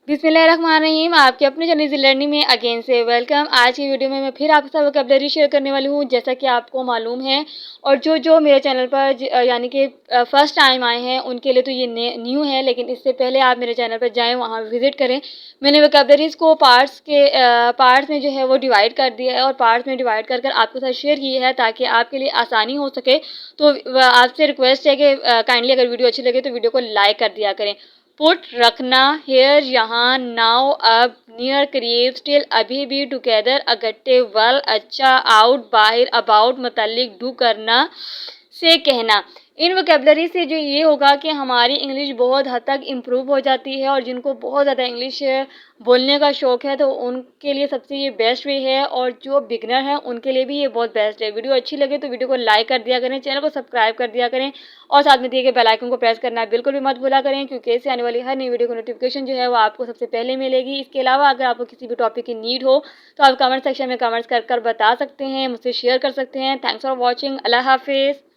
बिस्मिल्लाहिर्रहमानिर्रहीम। आपके अपने चैनल इज़ी लर्निंग में अगेन से वेलकम। आज की वीडियो में मैं फिर आपके साथ वोकैबुलरी शेयर करने वाली हूँ, जैसा कि आपको मालूम है। और जो मेरे चैनल पर यानी कि फ़र्स्ट टाइम आए हैं उनके लिए तो ये न्यू है, लेकिन इससे पहले आप मेरे चैनल पर जाएँ, वहाँ विज़िट करें। मैंने वोकैबुलरीज़ को पार्ट्स में जो है वो डिवाइड कर दिया है और पार्ट्स में डिवाइड कर आपके साथ शेयर की है, ताकि आपके लिए आसानी हो सके। तो आपसे रिक्वेस्ट है कि काइंडली अगर वीडियो अच्छी लगे तो वीडियो को लाइक कर दिया करें। पुट रखना, हेयर यहाँ, नाउ अब, नियर करीब, स्टिल अभी भी, टुगेदर इकट्ठे, वेल अच्छा, आउट बाहर, अबाउट मतलब, डू करना, से कहना। इन वोकैबुलरी से जो ये होगा कि हमारी इंग्लिश बहुत हद तक इम्प्रूव हो जाती है। और जिनको बहुत ज़्यादा इंग्लिश बोलने का शौक़ है तो उनके लिए सबसे ये बेस्ट वे है, और जो बिगनर हैं उनके लिए भी ये बहुत बेस्ट है। वीडियो अच्छी लगे तो वीडियो को लाइक कर दिया करें, चैनल को सब्सक्राइब कर दिया करें, और साथ में दिए गए बेल आइकन को प्रेस करना बिल्कुल भी मत भूला करें, क्योंकि इससे आने वाली हर नई वीडियो की नोटिफिकेशन जो है वो आपको सबसे पहले मिलेगी। इसके अलावा अगर आपको किसी भी टॉपिक की नीड हो तो आप कमेंट सेक्शन में कमेंट्स कर बता सकते हैं, मुझसे शेयर कर सकते हैं। Thanks for watching. अल्लाह हाफिज़।